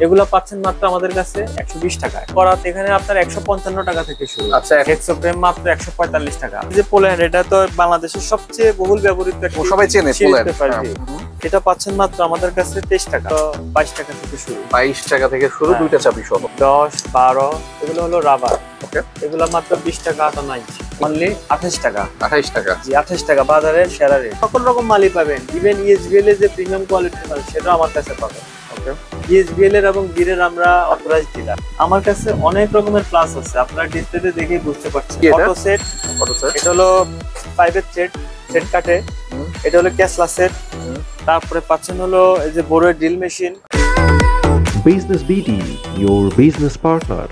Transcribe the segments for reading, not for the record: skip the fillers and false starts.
এগুলো পাচ্ছেন মাত্র আমাদের কাছে 120 টাকা। করাত এখানে আপনার 155 টাকা থেকে শুরু। আচ্ছা, হেক্সো ফ্রেম মাত্র 145 টাকা। যে পোল্যান্ড, এটা তো বাংলাদেশের সবচেয়ে বহুল ব্যবহৃত সবাই চেনে পোল্যান্ড। এটা পাচ্ছেন মাত্র আমাদের কাছে 23 টাকা, 22 টাকা থেকে শুরু। 22 টাকা থেকে শুরু, দুইটা চাবি সহ। 10, 12 এগুলো হলো রাবার। ওকে, এগুলো মাত্র 20 টাকা, 98 অনলি 28 টাকা। 28 টাকা, জি 28 টাকা বাজারের সেরা রেট। সকল রকম মালই পাবেন, ইভেন ইএসবিএল এর যে প্রিমিয়াম কোয়ালিটির মাল সেটাও আমার কাছে পাবেন। ওকে, ইএসবিএল এর এবং বীরের আমরা অথরাইজ ডিলার। আমার কাছে অনেক রকমের প্লাস আছে, আপনারা ডিসপ্লেতে দেখেই বুঝতে পারছেন। অটো সেট, এটা হলো 5 এর সেট কাটে। এটা হলো ক্যাসলা সেট। তারপরে পাচ্ছেন হলো এই যে বড় drill machine. Business BD, your business partner।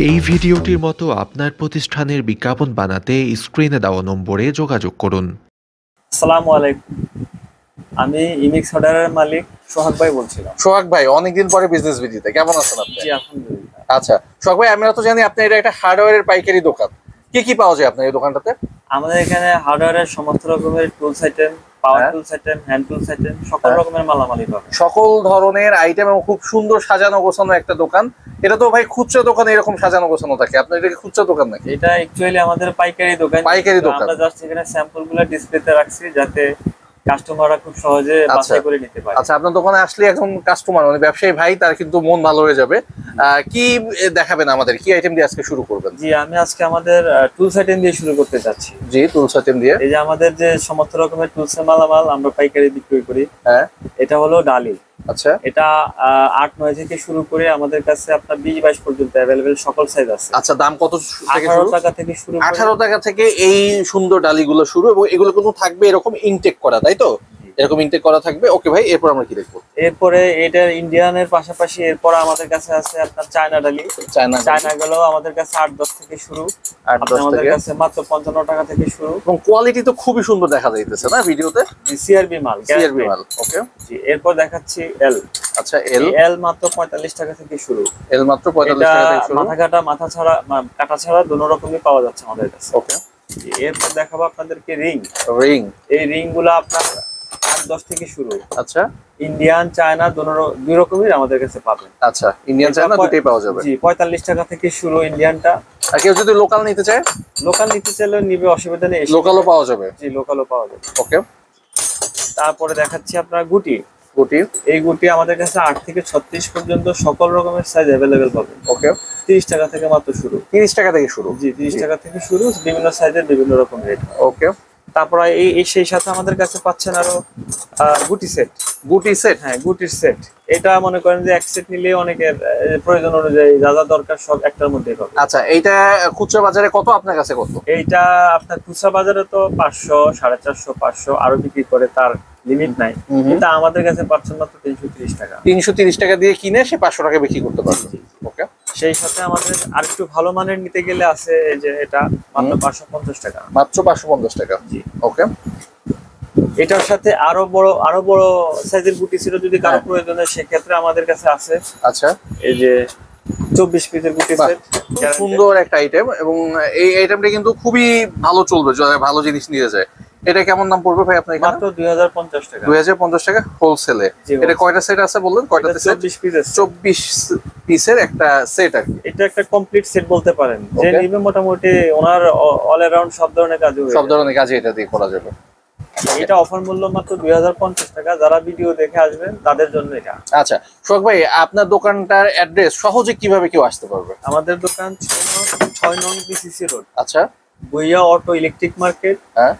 এই ভিডিওটির মতো আপনার প্রতিষ্ঠানের বিজ্ঞাপন বানাতে স্ক্রিনে দেওয়া নম্বরে যোগাযোগ করুন। আসসালামু আলাইকুম, আমি ইমিক্স অর্ডারের মালিক সোহাগ ভাই বলছিলাম। সোহাগ ভাই, অনেকদিন পরে বিজনেস বিডিতে, কেমন আছেন আপনি? জি আলহামদুলিল্লাহ। আচ্ছা সোহাগ ভাই, আমরা তো জানি আপনি এটা একটা হার্ডওয়্যারের পাইকারি দোকান। কি কি পাওয়া যায় আপনার এই দোকানটাতে? আমাদের এখানে হার্ডওয়্যারের সমস্ত রকমের টুলস আইটেম, পাওয়ার tools item, hand tools item, সকল রকমের মালামালই পাবেন। সকল ধরনের আইটেম এবং খুব সুন্দর সাজানো গোছানো একটা দোকান। এটা তো ভাই খুচরা দোকান, এরকম সাজানো গোছানো থাকে। আপনার এটা কি খুচরা দোকান নাকি? এটা অ্যাকচুয়ালি আমাদের পাইকারি দোকান। পাইকারি দোকান। আমরা জাস্ট এখানে স্যাম্পলগুলো ডিসপ্লেতে রাখছি যাতে কাস্টমাররা খুব সহজে বাছাই করে নিতে পারে। আচ্ছা, আপনার দোকানে আসলে এখন কাস্টমার মানে ব্যবসায়ী ভাই, তার কিন্তু মন ভালো হয়ে যাবে। কি দেখাবেন আমাদের? কি আইটেম দিয়ে আজকে শুরু করবেন? জি, আমি আজকে আমাদের টুলস আইটেম দিয়ে শুরু করতে চাচ্ছি। জি, টুলস আইটেম দিয়ে। এই যে আমাদের যে সমস্ত রকমের টুলস এর মালামাল আমরা পাইকারি বিক্রি করি। হ্যাঁ, এটা হলো ডালি। আচ্ছা, এটা 8-9 থেকে শুরু করে আমাদের কাছে আপনার 20-22 পর্যন্ত अवेलेबल সকল সাইজ আছে। আচ্ছা, দাম কত থেকে শুরু? 18 টাকা থেকে শুরু। 18 টাকা থেকে এই সুন্দর ডালিগুলো শুরু, এবং এগুলো কিন্তু থাকবে এরকম ইনটেক করা, তাই তো? এরকম ইনটেক করা থাকবে। ওকে ভাই, এরপর আমরা কি দেখবো? এরপরে এটা ইন্ডিয়ানের পাশাপাশি এরপর আমাদের কাছে আছে আপনার চায়না ডালি। চায়না গুলো আমাদের কাছে 8-10 থেকে শুরু। আমাদের কাছে মাত্র 55 টাকা থেকে শুরু। এবং কোয়ালিটি তো খুবই সুন্দর দেখা যাইতেছে না ভিডিওতে? সিআরবি মাল। সিআরবি মাল। ওকে, জি, এরপর দেখাচ্ছি এল। আচ্ছা, এল মাত্র 45 টাকা থেকে শুরু। এল মাত্র 45 টাকা থেকে শুরু। মাথা কাটা, মাথা ছাড়া, কাটা ছাড়া দুটো রকমই পাওয়া যাচ্ছে আমাদের কাছে। ওকে, এরপর দেখাবো আপনাদেরকে রিং। এই রিং গুলো আপনার 8-10 থেকে শুরু। আচ্ছা, ইন্ডিয়ান চায়না দুই রকমের আমাদের কাছে পাবেন। আচ্ছা, ইন্ডিয়ান চায়না দুটোই পাওয়া যাবে। জি, 45 টাকা থেকে শুরু ইন্ডিয়ানটা। আর কেউ যদি লোকাল নিতে চায়? লোকাল নিতে চাইলে নিবে, অসুবিধা নেই। লোকালও পাওয়া যাবে। জি, লোকালও পাওয়া যাবে। ওকে, তারপরে দেখাচ্ছি আপনার গুটি। এই গুটি আমাদের কাছে 8 থেকে 36 পর্যন্ত সকল রকমের সাইজ अवेलेबल পাবেন। ওকে, 30 টাকা থেকে মাত্র শুরু। 30 টাকা থেকে শুরু। জি, 30 টাকা থেকে শুরু, বিভিন্ন সাইজের বিভিন্ন রকম রেট। ওকে, তারপর এই সেই সাথে আমাদের কাছে পাচ্ছেন আরো গুটি সেট। হ্যাঁ, গুটির সেট। এটা মনে করেন যে এক সেট নিলে অনেকের প্রয়োজন অনুযায়ী যা যা দরকার সব একটার মধ্যেই পাবে। আচ্ছা, এইটা খুচরা বাজারে কত, আপনার কাছে কত? এইটা আপনার খুচরা বাজারে তো 500, 450, 500 আরো বিক্রি করে, তার লিমিট নাই। কিন্তু আমাদের কাছে পাচ্ছেন মাত্র 330 টাকা। 330 টাকা দিয়ে কিনে সে 500 টাকা বিক্রি করতে পারবে। ওকে, সেই সাথে আমাদের আরেকটু ভালো মানের নিতে গেলে আছে এই যে এটা মাত্র 550 টাকা। মাত্র 550 টাকা। জি, ওকে। এটার সাথে আরো বড় সাইজের গুটি ছিল যদি কারো প্রয়োজন হয়, সেক্ষেত্রে আমাদের কাছে আছে। আচ্ছা, এই যে 24 পিসের গুটি সেট, সুন্দর একটা আইটেম, এবং এই আইটেমটা কিন্তু খুবই ভালো চলবে যদি ভালো জিনিস নিয়ে যায়। এটা কেমন দাম পড়বে ভাই আপনার এখানে? মাত্র 2050 টাকা। 2050 টাকা হোলসেলে। এটা কয়টা সেট আছে বললেন? কয়টাতে সেট? 24 পিস আছে। 24 পিসের একটা সেট আর কি। এটা একটা কমপ্লিট সেট বলতে পারেন, যে নিবে মোটামুটি ওনার অল অ্যারাউন্ড সব ধরনের কাজে এটা দিয়ে করা যাবে। এটা অফার মূল্য মাত্র 2050 টাকা। যারা ভিডিও দেখে আসবেন তাদের জন্য এটা। আচ্ছা সোহাগ ভাই, আপনার দোকানটার অ্যাড্রেস সহজে কিভাবে কেউ আসতে পারবে? আমাদের দোকান 6 নং বিসিসি রোড। আচ্ছা, বুইয়া অটো ইলেকট্রিক মার্কেট, হ্যাঁ,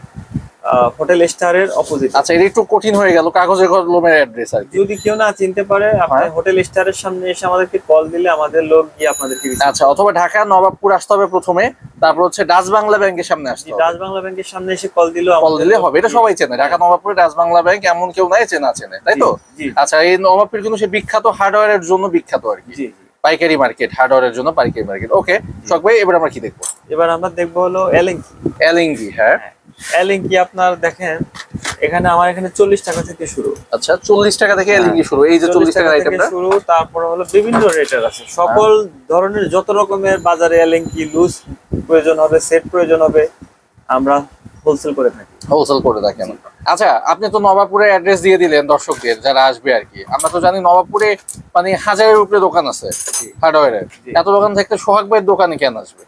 হোটেল স্টারের অপোজিট। আচ্ছা, এটা একটু কঠিন হয়ে গেল, কাগজে কলমের অ্যাড্রেস আর কি। যদি কেউ না চিনতে পারে, আপনি হোটেল স্টারের সামনে এসে আমাদেরকে কল দিলে আমাদের লোক গিয়ে আপনাদেরকে। আচ্ছা, অথবা ঢাকা নবাবপুর আসতে হবে প্রথমে, তারপর হচ্ছে ডাচ বাংলা ব্যাংকের সামনে আসতে হবে। ডাচ বাংলা ব্যাংকের সামনে এসে কল দিলে হবে। এটা সবাই চেনে, ঢাকা নবাবপুরে ডাচ বাংলা ব্যাংক এমন কেউ নাই চেনে, তাই তো? আচ্ছা, এই নবাবপুর কিন্তু সে বিখ্যাত হার্ডওয়্যারের জন্য বিখ্যাত আর কি। পাইকারি মার্কেট, হার্ডওয়্যারের জন্য পাইকারি মার্কেট। ওকে সোহাগ ভাই, এবার আমরা কি দেখবো? এবার আমরা দেখবো হলো এলিঙ্গি। হ্যাঁ, এলিঙ্গি আপনার দেখেন এখানে আমার এখানে 40 টাকা থেকে শুরু। আচ্ছা, 40 টাকা থেকে এলিঙ্গি শুরু। এই যে 40 টাকার আইটেমটা শুরু। তারপর হলো বিভিন্ন রেটের আছে, সকল ধরনের যত রকমের বাজারে এলিঙ্গি লুজ প্রয়োজন হবে, সেট প্রয়োজন হবে, আমরা হোলসেল করে থাকি। হোলসেল করে থাকেন। আচ্ছা, আপনি তো নবাবপুরের অ্যাড্রেস দিয়ে দিলেন দর্শকদের যারা আসবে আর কি। আমরা তো জানি নবাবপুরে মানে 1000-এর উপরে দোকান আছে হার্ডওয়্যারের। এত দোকান থাকতে সোহাগ ভাইয়ের দোকানে কেন আসবে?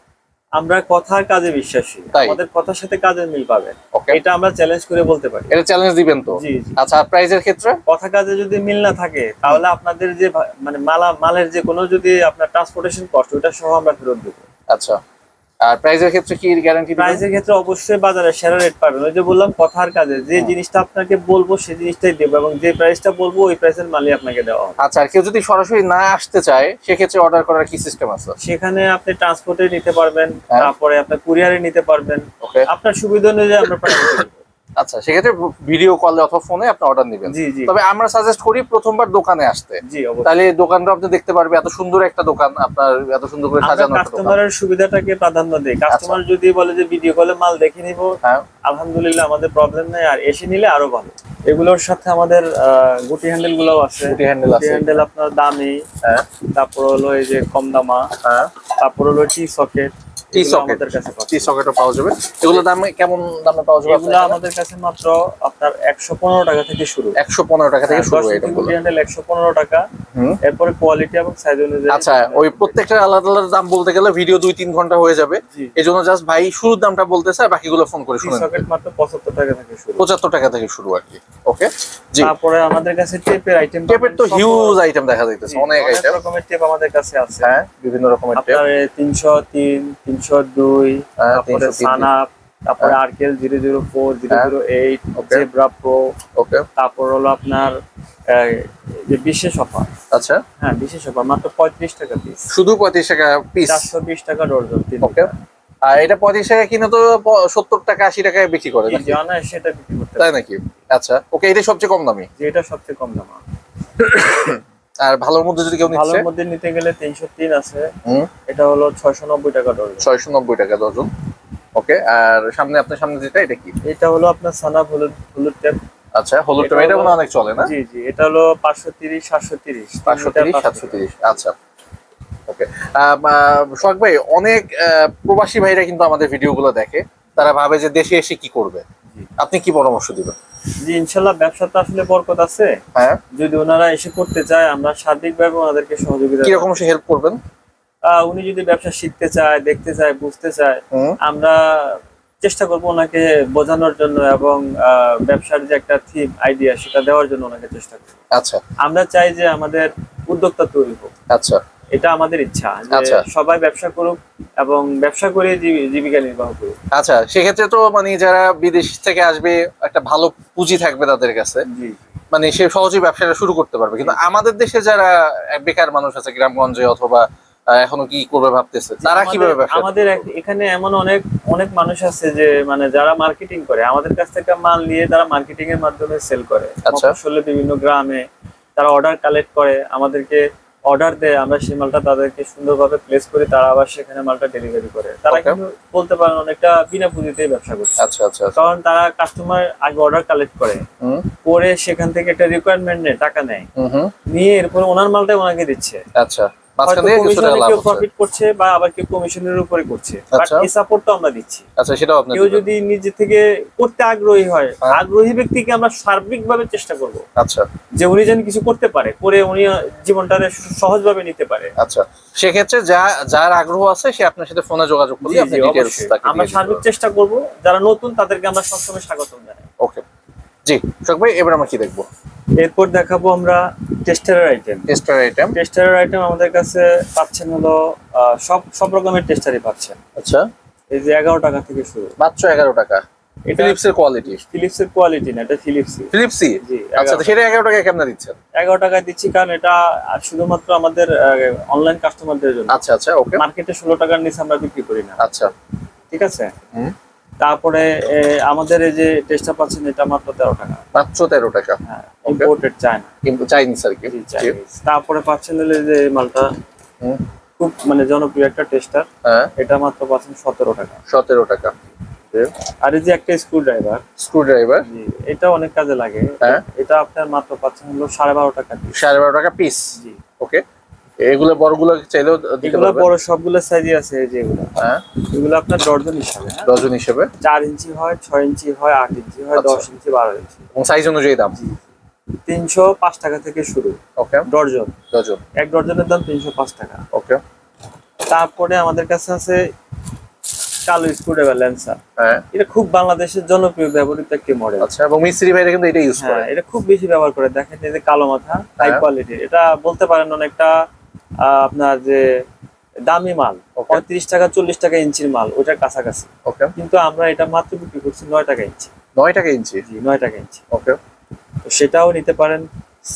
আমরা কথার কাজে বিশ্বাসী, আমাদের কথার সাথে কাজের মিল পাবেন, এটা আমরা চ্যালেঞ্জ করে বলতে পারি। এটা চ্যালেঞ্জ দিবেন তো? আচ্ছা, প্রাইসের ক্ষেত্রে কথা কাজে যদি মিল না থাকে তাহলে আপনাদের যে মানে মালের যে কোনো যদি আপনার ট্রান্সপোর্টেশন কস্ট ওটা সহ আমরা ফেরত দেবো। আচ্ছা, আর প্রাইসের ক্ষেত্রে কি গ্যারান্টি? প্রাইসের ক্ষেত্রে অবশ্যই বাজারে সেরা রেট পাবেন। ওই যে বললাম কথার কাজে যে জিনিসটা আপনাকে বলবো সেই জিনিসটাই দেবো, এবং যে প্রাইসটা বলবো ওই প্রাইসের মালই আপনাকে দেওয়া হবে। আচ্ছা, আর কেউ যদি সরাসরি না আসতে চায় সেক্ষেত্রে অর্ডার করার কি সিস্টেম আছে? সেখানে আপনি ট্রান্সপোর্টে নিতে পারবেন, তারপরে আপনি কুরিয়ারে নিতে পারবেন, আপনার সুবিধা অনুযায়ী আমরা প্রাইস দেব। আচ্ছা, সেক্ষেত্রে ভিডিও কলে অথবা ফোনে আপনি অর্ডার নেবেন। তবে আমরা সাজেস্ট করি প্রথমবার দোকানে আসতে। তাহলে দোকানটা আপনি দেখতে পারবে, এত সুন্দর একটা দোকান, আপনার এত সুন্দর করে সাজানো একটা দোকান। কাস্টমারের সুবিধাটাকে প্রাধান্য দেই। কাস্টমার যদি বলে যে ভিডিও কলে মাল দেখে নিব, আলহামদুলিল্লাহ আমাদের প্রবলেম নাই, আর এসে নিলে আরো ভালো। এগুলোর সাথে আমাদের গুটি হ্যান্ডেল গুলো আছে। গুটি হ্যান্ডেল আপনার দামি, তারপর হলো এই যে কম দামা, তারপর হলো টি সকেট। টি সকেটও পাওয়া যাবে। এগুলোর দাম কেমন দামে পাওয়া যাবে? এগুলো আমাদের কাছে মাত্র আপনার 115 টাকা থেকে শুরু। 115 টাকা থেকে শুরু। এটা গুটি হ্যান্ডেল 115 টাকা। এরপরে কোয়ালিটি এবং সাইজ অনুযায়ী। আচ্ছা, ওই প্রত্যেকটা আলাদা আলাদা দাম বলতে গেলে ভিডিও 2-3 ঘন্টা হয়ে যাবে। এজন্য জাস্ট ভাই শুরুর দামটা বলতেছে, আর বাকিগুলো ফোন করে শুনুন। সকেট মাত্র 75 টাকা থেকে শুরু। 75 টাকা থেকে শুরু আর কি। ওকে জি। তারপরে আমাদের কাছে টেপের আইটেম। টেপের তো হিউজ আইটেম দেখা যাইতেছে, অনেক আইটেম। রকমের টেপ আমাদের কাছে আছে। হ্যাঁ, বিভিন্ন রকমের টেপ। আপনার 303, 302, তারপরে সানাপ, তারপরে আরকেল 004, 008, জেব্রা প্রো। ওকে। তারপর হলো আপনার যে বিশেষ অফার। আচ্ছা, হ্যাঁ, বিশেষ অফার মাত্র 35 টাকা পিস। শুধু 35 টাকা পিস? 420 টাকা ডজন। ওকে। আর এটা 35 টাকা কিনে তো 70 টাকা 80 টাকায় বিক্রি করে নাকি? জানা সেটা বিক্রি করতে, তাই নাকি? আচ্ছা, ওকে। এটা সবচেয়ে কম দামি? যে এটা সবচেয়ে কম দাম। আর ভালোর মধ্যে যদি কেউ নিতে চায়? ভালোর মধ্যে নিতে গেলে 303 আছে। এটা হলো 690 টাকা ডজন। 690 টাকা ডজন। ওকে। আর সামনে আপনার সামনে যেটা, এটা কি? এটা হলো আপনার সানাপ হলুদ টেপ। আচ্ছা, হলুদ টেপ এটা মনে অনেক চলে না? জি জি, এটা হলো 530, 730। 530, 730। আচ্ছা, ওকে। সোহাগ ভাই, অনেক প্রবাসী ভাইরা কিন্তু আমাদের ভিডিওগুলো দেখে, তারা ভাবে যে দেশে এসে কি করবে, আপনি কি পরামর্শ দিবেন? জি, ইনশাআল্লাহ ব্যবসাতে আসলে বরকত আছে। হ্যাঁ, যদি ওনারা এসে করতে চায় আমরা সার্বিকভাবে ওনাদেরকে সহযোগিতা। কি রকম হেল্প করবেন? উনি যদি ব্যবসা শিখতে চায়, দেখতে চায়, বুঝতে চায়, আমরা চেষ্টা করবো ওনাকে বোঝানোর জন্য, এবং ব্যবসার যে একটা থিম আইডিয়া সেটা দেওয়ার জন্য ওনাকে চেষ্টা করবো। আচ্ছা, আমরা চাই যে আমাদের উদ্যোক্তা তৈরি হোক। আচ্ছা, এটা আমাদের ইচ্ছা যে সবাই ব্যবসা করুক এবং ব্যবসা করে জীবিকা নির্বাহ করুক। আচ্ছা, সেক্ষেত্রে তো মানে যারা বিদেশ থেকে আসবে একটা ভালো পুঁজি থাকবে তাদের কাছে, মানে সে সহজেই ব্যবসাটা শুরু করতে পারবে। কিন্তু আমাদের দেশে যারা বেকার মানুষ আছে গ্রামগঞ্জে অথবা এখনো কি করবে ভাবতেছে, তারা কিভাবে ব্যবসা? আমাদের এখানে এমন অনেক মানুষ আছে যে মানে যারা মার্কেটিং করে, আমাদের কাছ থেকে মাল নিয়ে তারা মার্কেটিং এর মাধ্যমে সেল করে। আসলে বিভিন্ন গ্রামে তারা অর্ডার কালেক্ট করে, আমাদেরকে অর্ডার দেয়, আমরা সেই মালটা তাদেরকে সুন্দরভাবে প্লেস করি, তারা আবার সেখানে মালটা ডেলিভারি করে। তারা কিন্তু বলতে পারেন অনেকটা বিনা পুঁজিতেই ব্যবসা করছে। আচ্ছা আচ্ছা, কারণ তারা কাস্টমার আগে অর্ডার কালেক্ট করে, পরে সেখান থেকে একটা রিকোয়ারমেন্ট নেয়, টাকা নেয়, নিয়ে এরপরে ওনার মালটাই ওনাকে দিচ্ছে। আচ্ছা, প্রফিট করছে বা আবার কেউ কমিশনের উপরে করছে, এই সাপোর্টটা আমরা দিচ্ছি। আচ্ছা, সেটাও আপনি কেউ যদি নিজে থেকে করতে আগ্রহী হয়, আগ্রহী ব্যক্তিকে আমরা সার্বিকভাবে চেষ্টা করব। আচ্ছা, যে উনি যেন কিছু করতে পারে, করে উনি জীবনটাকে সহজভাবে নিতে পারে। আচ্ছা, সেক্ষেত্রে যার আগ্রহ আছে সে আপনার সাথে ফোনে যোগাযোগ করলে আপনি ডিটেইলস আমরা সার্বিক চেষ্টা করব। যারা নতুন তাদেরকে আমরা সবসময় স্বাগতম জানাই। ওকে জি, সোহাগ ভাই, এবার আমরা কি দেখবো? এরপর দেখাবো আমরা টেস্টারের আইটেম। আমাদের কাছে পাচ্ছেন হলো সব রকমের টেস্টারই পাচ্ছেন। আচ্ছা, এই যে 11 টাকা থেকে শুরু, মাত্র 11 টাকা। ফিলিপসের কোয়ালিটি না, এটা ফিলিপসি। জি, আচ্ছা, সেটা 11 টাকায় কেমন দিচ্ছেন? 11 টাকায় দিচ্ছি, কারণ এটা শুধুমাত্র আমাদের অনলাইন কাস্টমারদের জন্য। আচ্ছা আচ্ছা, ওকে। মার্কেটে 16 টাকার নিচে আমরা বিক্রি করি না। আচ্ছা, ঠিক আছে। তারপরে আমাদের এই যে টেস্টার পাচ্ছেন, এটা মাত্র 13 টাকা। মাত্র 13 টাকা। হ্যাঁ, ইম্পোর্টেড চাইনিজ আর কি। তারপরে পাচ্ছেন এই যে মালটা খুব মানে জনপ্রিয় একটা টেস্টার, এটা মাত্র পাচ্ছেন 17 টাকা। 17 টাকা। আর এই যে একটা স্ক্রুড্রাইভার, এটা অনেক কাজে লাগে। এটা আপনার মাত্র পাচ্ছেন হলো 12.5 টাকা। 12.5 টাকা পিস। জি, ওকে। এগুলো বড়গুলো চাইলেও দিতে এগুলো পারবেন? বড় সবগুলো সাইজই আছে এই যে এগুলো। হ্যাঁ, এগুলো আপনার ডজন হিসাবে, হ্যাঁ? ডজন হিসেবে 4 ইঞ্চি হয়, 6 ইঞ্চি হয়, 8 ইঞ্চি হয়, আচ্ছা। 10 ইঞ্চি, 12 ইঞ্চি। এবং সাইজ অনুযায়ী দাম। 305 টাকা থেকে শুরু ওকে, ডজন। ডজন। এক ডজনের দাম 305 টাকা। ওকে। তারপরে আমাদের কাছে আছে কালো স্ক্রুড্রাইভার ল্যান্সার। হ্যাঁ, এটা খুব বাংলাদেশের জনপ্রিয় ব্যবহৃত একটি মডেল। আচ্ছা, এবং মিস্ত্রি ভাইরা কিন্তু এটা ইউজ করে। হ্যাঁ, এটা খুব বেশি ব্যবহার করে। দেখেন এই যে কালো মাথা, হাই হ্যাঁ। কোয়ালিটি। এটা বলতে পারেন অনেকটা আপনার যে দামি মাল, 35 টাকা 40 টাকা ইঞ্চির মাল, ওটার কাছাকাছি। ওকে, কিন্তু আমরা এটা মাত্র বিক্রি করছি 9 টাকা ইঞ্চি। 9 টাকা ইঞ্চি? জি, 9 টাকা ইঞ্চি। ওকে। তো সেটাও নিতে পারেন।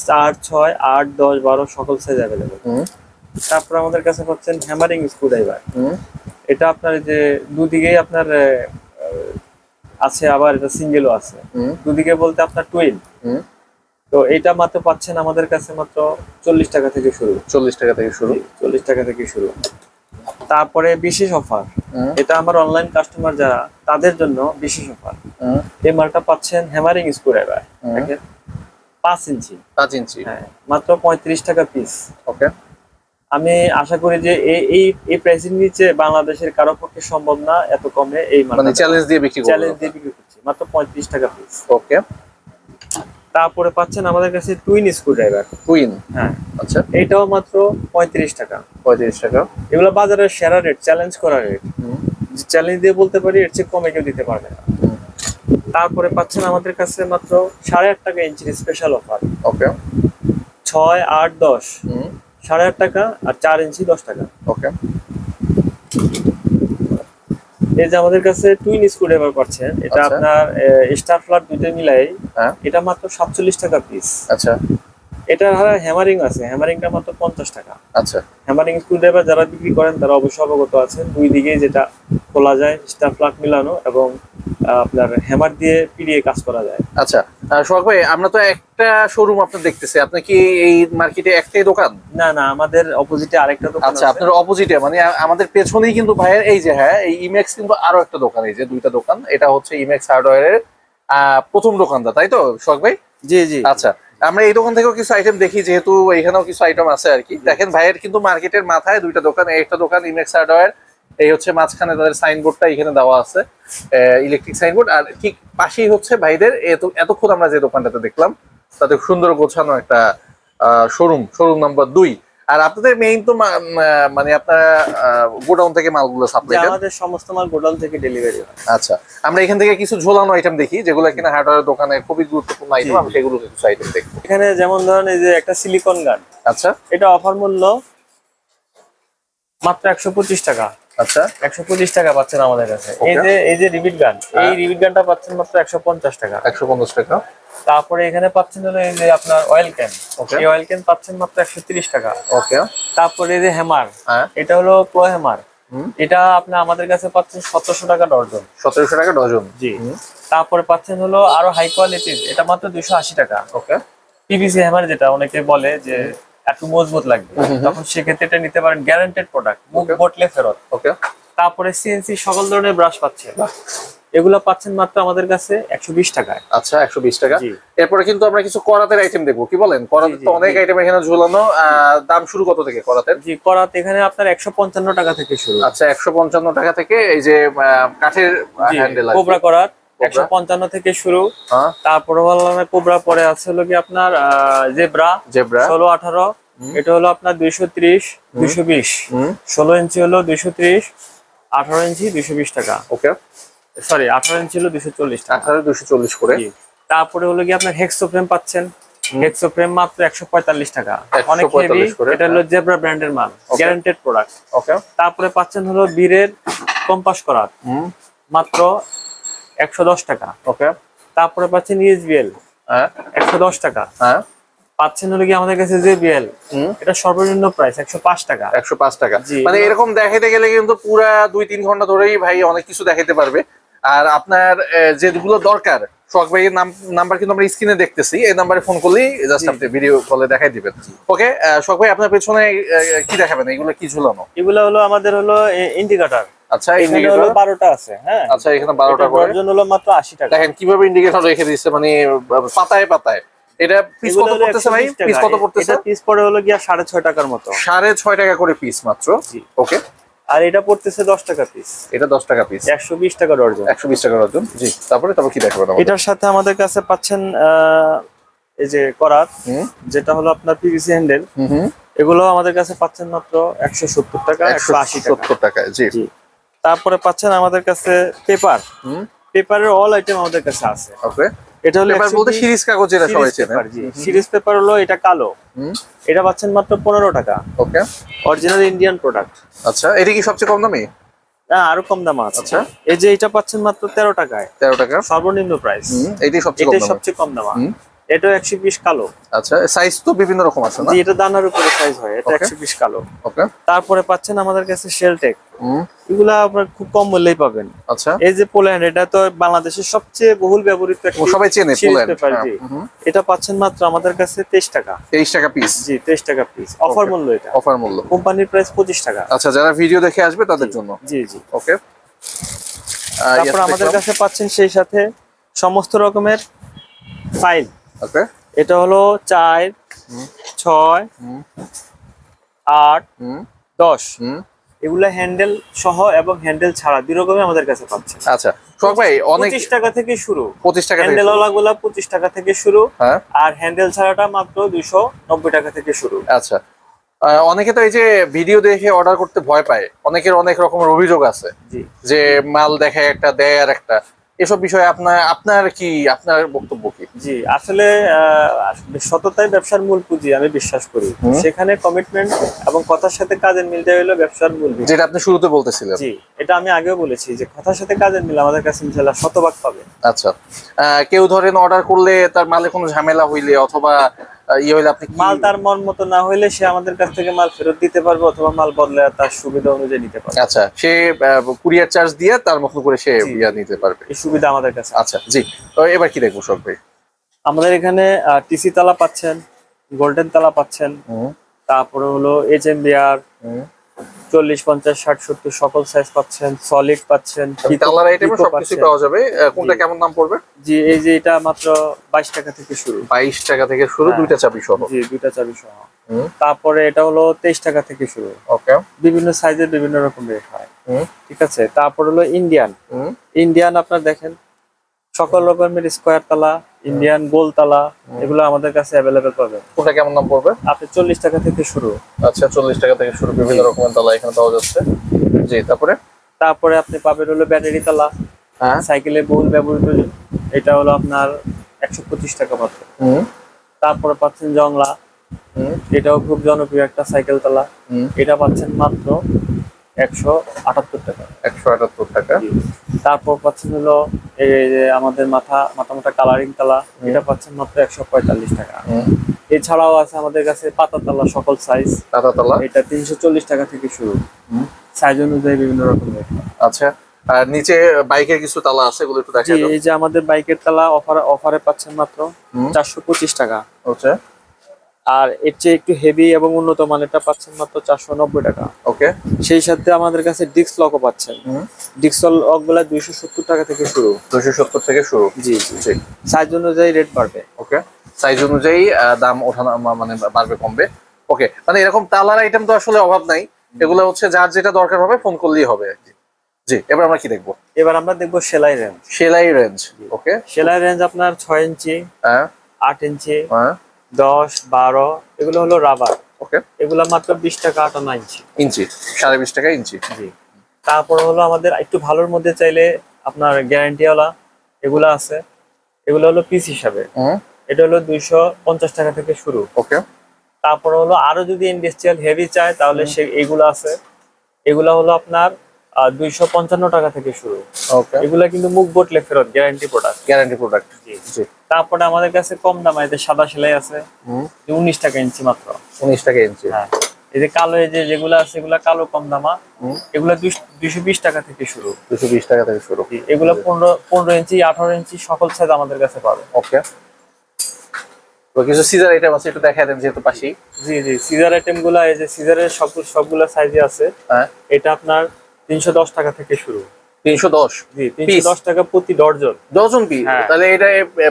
4, 6, 8, 10, 12 সকল সাইজ অ্যাভেলেবল। তারপর আমাদের কাছে পাচ্ছেন হ্যামারিং স্ক্রুড্রাইভার। এটা আপনার যে দুদিকেই আপনার আছে, আবার এটা সিঙ্গেলও আছে। দুদিকে বলতে আপনার টুইন। তো এটা মাত্র পাচ্ছেন আমাদের কাছে মাত্র 40 টাকা থেকে শুরু। 40 টাকা থেকে শুরু? 40 টাকা থেকে শুরু। তারপরে বিশেষ অফার, এটা আমার অনলাইন কাস্টমার যারা, তাদের জন্য বিশেষ অফার। এই মালটা পাচ্ছেন হ্যামারিং স্ক্রুড্রাইভার, দেখেন 5 ইঞ্চি। 5 ইঞ্চি? হ্যাঁ, মাত্র 35 টাকা পিস। ওকে। আমি আশা করি যে এই প্রাইসের নিচে বাংলাদেশের কারো পক্ষে সম্ভব না এত কমে এই মানে চ্যালেঞ্জ দিয়ে বিক্রি করব। চ্যালেঞ্জ দিয়ে বিক্রি করছি মাত্র 35 টাকা পিস। ওকে। তারপরে পাচ্ছেন আমাদের কাছে টুইন স্ক্রুড্রাইভার। টুইন? হ্যাঁ, আচ্ছা। এইটাও মাত্র 35 টাকা। 35 টাকা? এগুলো বাজারের সেরা রেট, চ্যালেঞ্জ করা রেট। চ্যালেঞ্জ দিয়ে বলতে পারি এর চেয়ে কমে কেউ দিতে পারবে না। তারপরে পাচ্ছেন আমাদের কাছে মাত্র 8.5 টাকা ইঞ্চির স্পেশাল অফার। ওকে। 6, 8, 10 8.5 টাকা, আর 4 ইঞ্চি 10 টাকা। ওকে। এই যে আমাদের কাছে টুইন স্ক্রুড্রাইভার পাচ্ছেন, এটা আচ্ছা। আপনার স্টার ফ্ল্যাট দুটো মিলাই হ্যাঁ। এটা মাত্র 47 টাকা পিস। আচ্ছা। এটা হ্যামারিং আছে, হ্যামারিংটা মাত্র 50 টাকা। আচ্ছা। হ্যামারিং স্ক্রুড্রাইভার যারা বিক্রি করেন তারা অবশ্যই অবগত আছেন। দুই দিকে যেটা খোলা যায়, স্টার ফ্ল্যাট মিলানো, এবং আপনার হ্যামার দিয়ে পিড়িয়ে কাজ করা যায়। আচ্ছা, সোহাগ ভাই, আমরা তো একটা শোরুম আপনার দেখতেছি, আপনি কি এই মার্কেটে একটাই দোকান? না না, আমাদের অপোজিটে আরেকটা দোকান আচ্ছা, আছে। আপনার অপোজিটে মানে আমাদের পেছনেই কিন্তু ভাইয়ের এই যে, হ্যাঁ, এই ইমেক্স কিন্তু আরো একটা দোকান, এই যে দুইটা দোকান। এটা হচ্ছে ইমেক্স হার্ডওয়্যারের প্রথম দোকানদার, তাই তো সোহাগ ভাই? জি জি। আচ্ছা, আমরা এই দোকান থেকেও কিছু আইটেম দেখি, যেহেতু এখানেও কিছু আইটেম আছে আর কি। দেখেন ভাইয়ের কিন্তু মার্কেটের মাথায় দুইটা দোকান, একটা দোকান ইমেক্স হার্ডওয়্যার, এই হচ্ছে মাঝখানে তাদের সাইনবোর্ডটা এখানে দেওয়া আছে, ইলেকট্রিক সাইনবোর্ড। আর ঠিক পাশেই হচ্ছে ভাইদের এতক্ষণ আমরা যে দোকানটাতে দেখলাম, তাদের সুন্দর গোছানো একটা শোরুম নাম্বার 2। আর আপনাদের মেইন তো মানে আপনারা গোডাউন থেকে মালগুলো সাপ্লাই দেন? আমাদের সমস্ত মাল গোডাউন থেকে ডেলিভারি হয়। আচ্ছা, আমরা এখান থেকে কিছু ঝোলানো আইটেম দেখি, যেগুলো কিনা হার্ডওয়্যার দোকানে খুবই গুরুত্বপূর্ণ আইটেম। আমি সেগুলো কিছু আইটেম দেখবো। এখানে যেমন ধরেন এই যে একটা সিলিকন গান। আচ্ছা। এটা অফার মূল্য মাত্র 125 টাকা। আচ্ছা, 125 টাকা পাচ্ছেন আমাদের কাছে। এই যে রিবিট গান, এই রিবিট গানটা পাচ্ছেন মাত্র 150 টাকা। 150 টাকা। তারপরে এখানে পাচ্ছেন হলো এই যে আপনার অয়েল ক্যান, এই অয়েল ক্যান পাচ্ছেন মাত্র 130 টাকা। ওকে। তারপরে এই যে হ্যামার, এটা হলো প্রো হ্যামার, এটা আপনি আমাদের কাছে পাচ্ছেন 1700 টাকা ডজন। 1700 টাকা ডজন? জি। তারপরে পাচ্ছেন হলো আরো হাই কোয়ালিটির, এটা মাত্র 280 টাকা। ওকে। পিভিসি হ্যামার, যেটা অনেকে বলে যে একটু মজবুত লাগবে, তখন সেক্ষেত্রে এটা নিতে পারেন, গ্যারান্টেড প্রোডাক্ট, মুখ বটলে ফেরত। ওকে। তারপরে সিএনসি সকল ধরনের ব্রাশ পাচ্ছেন, এগুলো পাচ্ছেন মাত্র আমাদের কাছে 120 টাকায়। আচ্ছা, 120 টাকা। এরপরে কিন্তু আমরা কিছু করাতের আইটেম দেখবো, কি বলেন? করাতের তো অনেক আইটেম এখানে ঝুলানো। দাম শুরু কত থেকে করাতের? জি, করাত এখানে আপনার 155 টাকা থেকে শুরু। আচ্ছা, 155 টাকা থেকে। এই যে কাঠের হ্যান্ডেল আছে, কোবরা করাত 155 থেকে শুরু। তারপরে হলো কোবরা, পরে আছে হলো কি আপনার জেব্রা 16, 18, এটা হলো আপনার 230, 220। 16 ইঞ্চি হলো 230, 18 ইঞ্চি 220 টাকা। ওকে, সরি, 18 ইঞ্চি হলো 240 টাকা। 240 করে। তারপরে হলো কি আপনার হেক্সো ফ্রেম পাচ্ছেন, হেক্সো ফ্রেম মাত্র 145 টাকা। অনেক হেভি, এটা হলো জেব্রা ব্র্যান্ডের মাল, গ্যারান্টেড প্রোডাক্ট। ওকে। তারপরে পাচ্ছেন হলো বীরের কম্পাস করাত, মাত্র 110 টাকা। ওকে। তারপরে পাচ্ছেন ইএসবিএল, 110 টাকা। পাচ্ছেন হলো কি আমাদের কাছে জেবিএল, এটা সর্বনিম্ন প্রাইস 105 টাকা। 105 টাকা। মানে এরকম দেখাইতে গেলে কিন্তু পুরা 2-3 ঘন্টা ধরেই ভাই অনেক কিছু দেখাইতে পারবে। আর আপনার যেগুলো দরকার, সোহাগ ভাইয়ের নাম্বার কিন্তু আমরা স্ক্রিনে দেখতেছি, এই নাম্বারে ফোন করলেই জাস্ট আপনি ভিডিও কলে দেখাই দিবেন। ওকে, সোহাগ ভাই, আপনার পেছনে কি দেখাবেন? এগুলো কি ঝুলানো? এগুলো হলো আমাদের হলো ইন্ডিকেটর। আচ্ছা, এখানে হলো 12টা আছে। হ্যাঁ, আচ্ছা, এখানে 12টা করে। ডজন হলো মাত্র 80 টাকা। দেখেন কিভাবে ইন্ডিকেটর রেখে দিয়েছে, মানে পাতায় পাতায়। এটা পিস কত পড়তেছে ভাই? পিস কত পড়তেছে? এটা পিস পড়ে হলো গিয়া 6.5 টাকার মতো। 6.5 টাকা করে পিস মাত্র। ওকে। আর এটা পড়তেছে 10 টাকা পিস। এটা 10 টাকা পিস। 120 টাকা ডজন। 120 টাকা ডজন। জি। তারপরে কি দেখাবেন আমাদের? এটার সাথে আমাদের কাছে পাচ্ছেন এই যে করাত, যেটা হলো আপনার পিভিসি হ্যান্ডেল। এগুলো আমাদের কাছে পাচ্ছেন মাত্র 170 টাকা, 180 টাকা। জি। তারপরে পাচ্ছেন আমাদের কাছে পেপার। পেপারের অল আইটেম আমাদের কাছে আছে। ওকে। এটা হলো পেপার বলতে সিরিজ কাগজ, যেটা সবাই চেনে। জি, সিরিজ পেপার হলো এটা কালো। এটা পাচ্ছেন মাত্র 15 টাকা। ওকে। Original Indian product. আচ্ছা, এটা কি সবচেয়ে কম দামি? না, আরো কম দাম আছে। আচ্ছা। এই যে এটা পাচ্ছেন মাত্র 13 টাকায়। 13 টাকা সর্বনিম্ন প্রাইস। এটাই সবচেয়ে কম দাম। এটা 120 কালো। আচ্ছা, সাইজ তো বিভিন্ন রকম আছে না? জি, এটা দানার উপরে সাইজ হয়। এটা 120 কালো। ওকে। তারপরে পাচ্ছেন আমাদের কাছে শেলটেক। এগুলা আপনারা খুব কম মূল্যেই পাবেন। আচ্ছা। এই যে পোল্যান্ড, এটা তো বাংলাদেশের সবচেয়ে বহুল ব্যবহৃত একটা সবাই চেনে পোল্যান্ড। এটা পাচ্ছেন মাত্র আমাদের কাছে 23 টাকা। 23 টাকা পিস। জি, 23 টাকা পিস। অফার মূল্য এটা। অফার মূল্য। কোম্পানির প্রাইস 25 টাকা। আচ্ছা, যারা ভিডিও দেখে আসবে তাদের জন্য। জি জি। ওকে। তারপর আমাদের কাছে পাচ্ছেন সেই সাথে সমস্ত রকমের ফাইল। ওকে। এটা হলো 4, 6, 8, 10। এগুলা হ্যান্ডেল সহ এবং হ্যান্ডেল ছাড়া দুই রকমই আমাদের কাছে পাচ্ছেন। আচ্ছা, সোহাগ ভাই, অনেক 25 টাকা থেকে শুরু। 25 টাকা থেকে হ্যান্ডেল ওয়ালাগুলা 25 টাকা থেকে শুরু। হ্যাঁ। আর হ্যান্ডেল ছাড়াটা মাত্র 290 টাকা থেকে শুরু। আচ্ছা, অনেকে তো এই যে ভিডিও দেখে অর্ডার করতে ভয় পায়, অনেকের অনেক রকমের অভিযোগ আছে। জি। যে মাল দেখায় একটা, দেয় আর একটা। এসব বিষয়ে আপনার বক্তব্য কি? জি, আসলে সততাই ব্যবসার মূল পুঁজি আমি বিশ্বাস করি। সেখানে কমিটমেন্ট এবং কথার সাথে কাজের মিলটা হলো ব্যবসার মূল, যেটা আপনি শুরুতে বলতেছিলেন। জি, এটা আমি আগেও বলেছি যে কথার সাথে কাজের মিল আমাদের কাছে ইনশাআল্লাহ শতভাগ পাবে। আচ্ছা, কেউ ধরেন অর্ডার করলে তার মালে কোনো ঝামেলা হইলে অথবা হইলে আপনি মাল তার মন মতো না হইলে সে আমাদের কাছ থেকে মাল ফেরত দিতে পারবে অথবা মাল বদলে তার সুবিধা অনুযায়ী নিতে পারবে। আচ্ছা, সে কুরিয়ার চার্জ দিয়ে তার মতো করে সে নিতে পারবে। এই সুবিধা আমাদের কাছে। আচ্ছা, জি। তো এবার কি দেখবো সোহাগ ভাই? আমাদের এখানে টিসি তালা পাচ্ছেন, গোল্ডেন তালা পাচ্ছেন, তারপরে হলো HMBR 40, 50, 60, 70 সকল সাইজ পাচ্ছেন, সলিড পাচ্ছেন, কালার আইটেমে সবকিছু পাওয়া যাবে। কোনটা কেমন দাম পড়বে? জি, এই যে এটা মাত্র 22 টাকা থেকে শুরু। 22 টাকা থেকে শুরু, দুইটা চাবি সহ। জি, দুইটা চাবি সহ। তারপরে এটা হলো 23 টাকা থেকে শুরু। ওকে। বিভিন্ন সাইজের বিভিন্ন রকম রেট হয়। ঠিক আছে। তারপর হলো ইন্ডিয়ান আপনার দেখেন সকল রকমের স্কয়ার তালা, ইন্ডিয়ান গোল তালা, এগুলো আমাদের কাছে অ্যাভেলেবেল পাবেন। কোনটা কেমন দাম পড়বে? আপনি 40 টাকা থেকে শুরু। আচ্ছা, 40 টাকা থেকে শুরু বিভিন্ন রকমের তালা এখানে পাওয়া যাচ্ছে। জি। তারপরে আপনি পাবেন হলো ব্যাটারি তালা। হ্যাঁ। সাইকেলে বহুল ব্যবহৃত, এটা হলো আপনার 125 টাকা মাত্র। তারপরে পাচ্ছেন জংলা। এটাও খুব জনপ্রিয় একটা সাইকেল তালা। এটা পাচ্ছেন মাত্র 178 টাকা। 178 টাকা। তারপর পাচ্ছেন হলো এই যে আমাদের মাথা কালারিং তালা। এটা পাচ্ছেন মাত্র 145 টাকা। এছাড়াও আছে আমাদের কাছে পাতা তালা সকল সাইজ। পাতা তালা এটা 340 টাকা থেকে শুরু। সাইজ অনুযায়ী বিভিন্ন রকমের। আচ্ছা, আর নিচে বাইকের কিছু তালা আছে, এগুলো একটু দেখাই দাও। এই যে আমাদের বাইকের তালা অফারে পাচ্ছেন মাত্র 425 টাকা। আচ্ছা। আর এর চেয়ে একটু হেভি এবং উন্নত মানেরটা পাচ্ছেন মাত্র 490 টাকা। ওকে। সেই সাথে আমাদের কাছে ডিস্ক লকও পাচ্ছেন। ডিস্ক লক গুলা 270 টাকা থেকে শুরু। 270 থেকে শুরু। জি জি। সাইজ অনুযায়ী রেট বাড়বে। ওকে। সাইজ অনুযায়ী দাম ওঠানো মানে বাড়বে কমবে। ওকে, মানে এরকম তালার আইটেম তো আসলে অভাব নাই। এগুলো হচ্ছে যার যেটা দরকার হবে ফোন করলেই হবে। জি। এবার আমরা কি দেখবো? এবার আমরা দেখবো সেলাই রেঞ্জ। সেলাই রেঞ্জ। ওকে। সেলাই রেঞ্জ আপনার 6 ইঞ্চি, 8 ইঞ্চি, 10, 12, এগুলো হলো রাবার। ওকে। এগুলো মাত্র 20 টাকা 58 ইঞ্চি। 20.5 টাকা ইঞ্চি। জি। তারপর হলো আমাদের একটু ভালোর মধ্যে চাইলে আপনার গ্যারান্টিওয়ালা এগুলো আছে। এগুলো হলো পিস হিসাবে। এটা হলো 250 টাকা থেকে শুরু। ওকে। তারপর হলো আরো যদি ইন্ডাস্ট্রিয়াল হেভি চায় তাহলে এগুলো আছে। এগুলো হলো আপনার 255 টাকা থেকে শুরু। ওকে। এগুলা কিন্তু মুখ বটলে ফেরত, গ্যারান্টি প্রোডাক্ট। জি। তারপরে আমাদের কাছে কম দামে এতে সাদা সেলাই আছে 19 টাকা ইঞ্চি মাত্র। 19 টাকা ইঞ্চি। হ্যাঁ। এই যে কালো যেগুলো আছে এগুলা কালো কম দামা। এগুলা 220 টাকা থেকে শুরু। 220 টাকা থেকে শুরু। এগুলা 15 ইঞ্চি, 18 ইঞ্চি সকল সাইজ আমাদের কাছে পাবে। ওকে। তো কিছু সিজার আইটেম আছে, একটু দেখাই দেন যেহেতু পাশেই। জি জি। সিজার আইটেম গুলা, এই যে সিজারের সবগুলো সাইজে আছে। হ্যাঁ। এটা আপনার 310 টাকা থেকে শুরু। 310। জি 310 টাকা প্রতি ডজন। Dozen piece? তাহলে এটা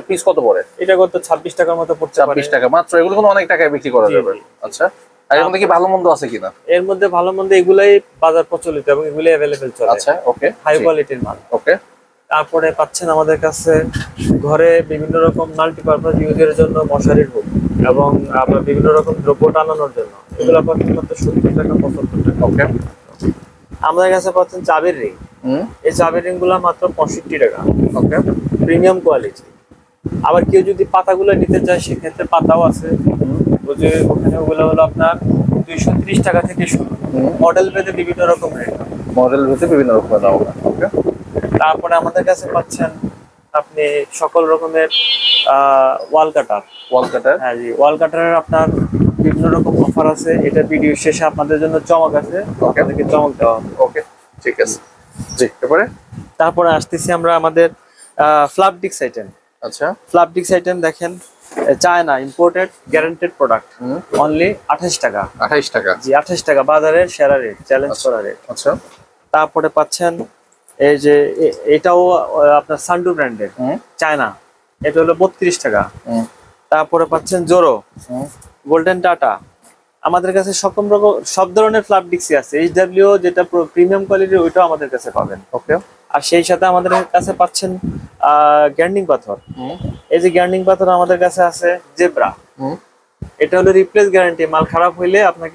পিস কত পড়ে? এটা কত 26 টাকার মতো পড়ছে। 26 টাকা মাত্র? এগুলো কিন্তু অনেক টাকায় বিক্রি করা যাবে। আচ্ছা, আর এর মধ্যে কি ভালো মন্দ আছে কিনা? এর মধ্যে ভালো মন্দ এগুলাই বাজার প্রচলিত এবং এগুলাই अवेलेबल চলে। আচ্ছা, ওকে, হাই কোয়ালিটির মাল। ওকে। তারপরে পাচ্ছেন আমাদের কাছে ঘরে বিভিন্ন রকম মাল্টিপারপাস ইউজের জন্য মশারির হুক এবং আপনার বিভিন্ন রকম দ্রব্য টানানোর জন্য, এগুলো পাচ্ছেন মাত্র 70 টাকা 75 টাকা। ওকে। আমাদের কাছে পাচ্ছেন চাবির রিং। এই চাবির রিং গুলা মাত্র 65 টাকা। ওকে, প্রিমিয়াম কোয়ালিটি। আবার কেউ যদি পাতাগুলো নিতে চায় সেক্ষেত্রে পাতাও আছে। ওই যে ওখানে ওগুলো হলো আপনার 230 টাকা থেকে শুরু। মডেল ভেদে বিভিন্ন রকম রেট। মডেল ভেদে বিভিন্ন রকম দাম। ওকে। তারপরে আমাদের কাছে পাচ্ছেন আপনি সকল রকমের ওয়াল কাটার। ওয়াল কাটার? হ্যাঁ জি, ওয়াল কাটারের আপনার বিভিন্ন রকম অফার আছে। এটা ভিডিও শেষে আপনাদের জন্য চমক আছে, আপনাদেরকে চমক দেওয়া হবে। ওকে, ঠিক আছে। জি, তারপরে আসতেছি আমরা আমাদের ফ্ল্যাপ ডিস্ক আইটেম। আচ্ছা, ফ্ল্যাপ ডিস্ক আইটেম দেখেন, China imported guaranteed product, only 28 টাকা। 28 টাকা? জি 28 টাকা, বাজারের সেরা রেট, চ্যালেঞ্জ করা রেট। আচ্ছা। তারপরে পাচ্ছেন এই যে এটাও আপনার সান্ডু ব্র্যান্ডের, চায়না, এটা হলো 32 টাকা। তারপরে পাচ্ছেন জোরো, গোল্ডেন টাটা। আমাদের কাছে সব ধরনের ফ্ল্যাপ ডিস্কই আছে। এইচডব্লিউ যেটা প্রিমিয়াম কোয়ালিটির, ওইটাও আমাদের কাছে পাবেন। ওকে। আর সেই সাথে আমাদের কাছে পাচ্ছেন গ্যান্ডিং পাথর। এই যে গ্যান্ডিং পাথর আমাদের কাছে আছে জেব্রা। এটা হলো রিপ্লেস গ্যারান্টি, মাল খারাপ হইলে আপনি